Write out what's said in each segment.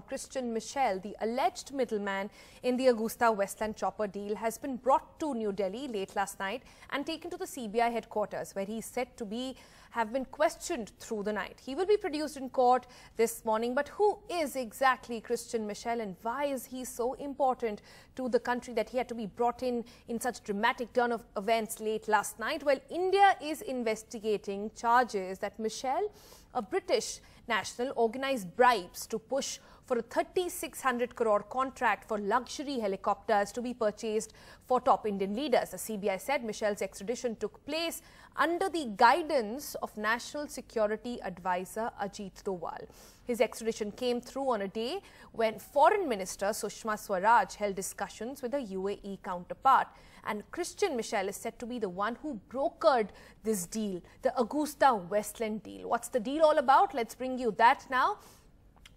Christian Michel, the alleged middleman in the AgustaWestland chopper deal, has been brought to New Delhi late last night and taken to the CBI headquarters, where he is said to have been questioned through the night. He will be produced in court this morning. But who is exactly Christian Michel, and why is he so important to the country that he had to be brought in such dramatic turn of events late last night? Well, India is investigating charges that Michel, a British national, organized bribes to push for a 3,600 crore contract for luxury helicopters to be purchased for top Indian leaders. The CBI said Michel's extradition took place under the guidance of National Security Advisor Ajit Doval. His extradition came through on a day when Foreign Minister Sushma Swaraj held discussions with a UAE counterpart. And Christian Michel is said to be the one who brokered this deal, the AgustaWestland deal. What's the deal all about? Let's bring you that now.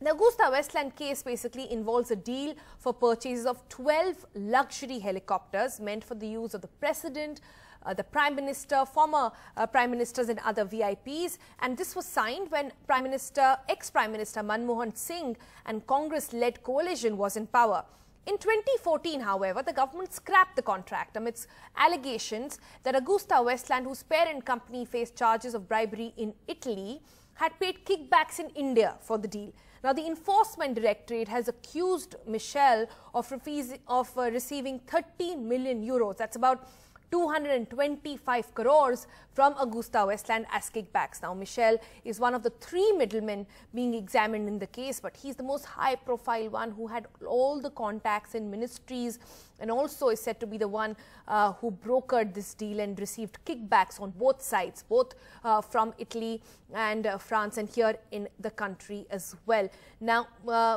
The AgustaWestland case basically involves a deal for purchases of 12 luxury helicopters meant for the use of the President, the Prime Minister, former Prime Ministers and other VIPs. And this was signed when ex-Prime Minister Manmohan Singh and Congress-led coalition was in power. In 2014, however, the government scrapped the contract amidst allegations that AgustaWestland, whose parent company faced charges of bribery in Italy, had paid kickbacks in India for the deal. Now, the Enforcement Directorate has accused Michel of receiving 30 million euros. That's about 225 crores from AgustaWestland as kickbacks. Now, Michel is one of the 3 middlemen being examined in the case, but he's the most high-profile one who had all the contacts in ministries and also is said to be the one who brokered this deal and received kickbacks on both sides, both from Italy and France and here in the country as well. Now,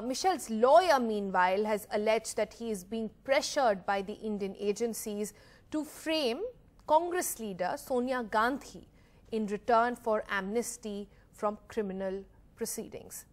Michel's lawyer, meanwhile, has alleged that he is being pressured by the Indian agencies to frame Congress leader Sonia Gandhi in return for amnesty from criminal proceedings.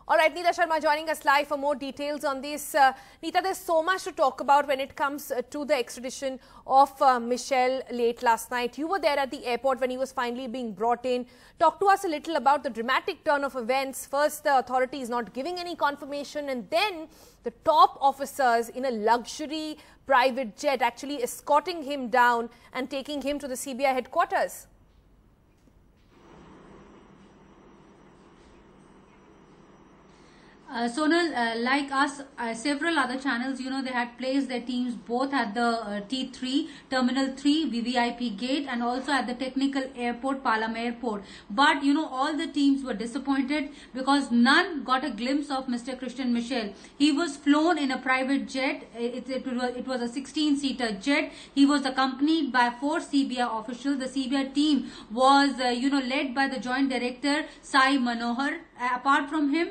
All right, Neeta Sharma joining us live for more details on this. Neeta, there's so much to talk about when it comes to the extradition of Michel late last night. You were there at the airport when he was finally being brought in. Talk to us a little about the dramatic turn of events. First, the authorities not giving any confirmation, and then the top officers in a luxury private jet actually escorting him down and taking him to the CBI headquarters. Sonal, like us, several other channels, they had placed their teams both at the T3, Terminal 3, VVIP gate, and also at the technical airport, Palam Airport. But, all the teams were disappointed because none got a glimpse of Mr. Christian Michel. He was flown in a private jet. It was a 16-seater jet. He was accompanied by 4 CBI officials. The CBI team was, led by the Joint Director, Sai Manohar. Apart from him,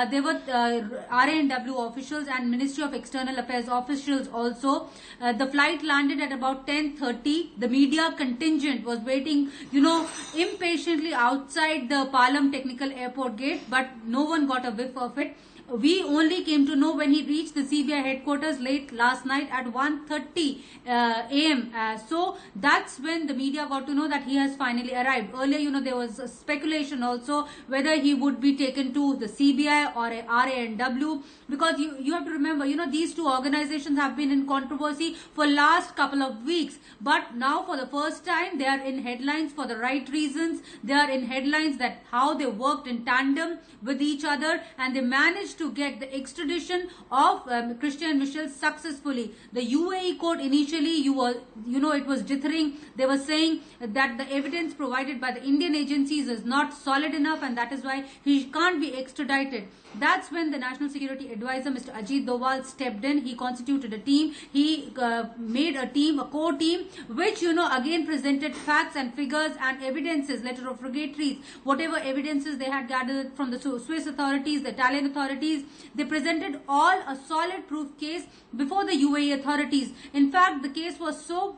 there were RA&W officials and Ministry of External Affairs officials also. The flight landed at about 10:30. The media contingent was waiting, impatiently outside the Palam Technical Airport gate, but no one got a whiff of it. We only came to know when he reached the CBI headquarters late last night at 1:30 a.m. So that's when the media got to know that he has finally arrived. Earlier, there was a speculation also whether he would be taken to the CBI or a RA&W, because you have to remember, these two organizations have been in controversy for last couple of weeks. But now for the first time, they are in headlines for the right reasons. They are in headlines that how they worked in tandem with each other, and they managed to get the extradition of Christian Michel successfully. The UAE court initially, it was dithering. They were saying that the evidence provided by the Indian agencies is not solid enough, and that is why he can't be extradited. That's when the National Security Advisor, Mr. Ajit Doval, stepped in. He constituted a team. He made a core team, which, again presented facts and figures and evidences, letter of rogatories, whatever evidences they had gathered from the Swiss authorities, the Italian authorities. They presented all a solid proof case before the UAE authorities. In fact, the case was so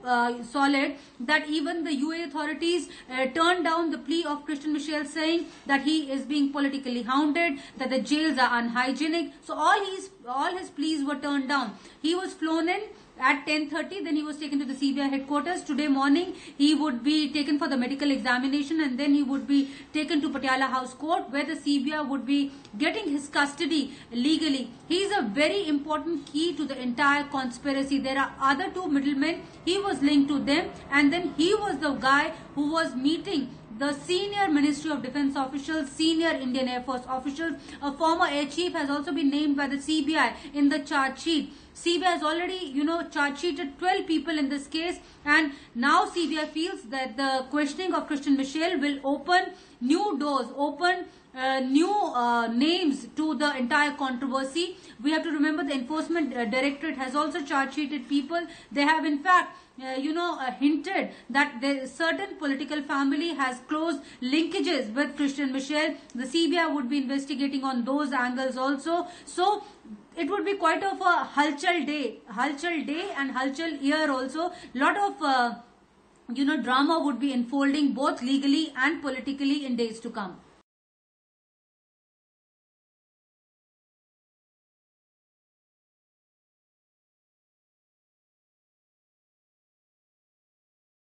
solid that even the UAE authorities turned down the plea of Christian Michel, saying that he is being politicized politically hounded, that the jails are unhygienic. So all his pleas were turned down. He was flown in at 10:30, then he was taken to the CBI headquarters. Today morning, he would be taken for the medical examination, and then he would be taken to Patiala House Court, where the CBI would be getting his custody legally. He is a very important key to the entire conspiracy. There are other two middlemen. He was linked to them, and then he was the guy who was meeting the senior Ministry of Defence officials, senior Indian Air Force officials. A former air chief has also been named by the CBI in the charge sheet. CBI has already, charge sheeted 12 people in this case, and now CBI feels that the questioning of Christian Michel will open new doors, open new names to the entire controversy. We have to remember the Enforcement Directorate has also charge sheeted people. They have in fact hinted that the certain political family has close linkages with Christian Michel. The CBI would be investigating on those angles also. So it would be quite of a halchal day and halchal year also. Lot of drama would be unfolding both legally and politically in days to come.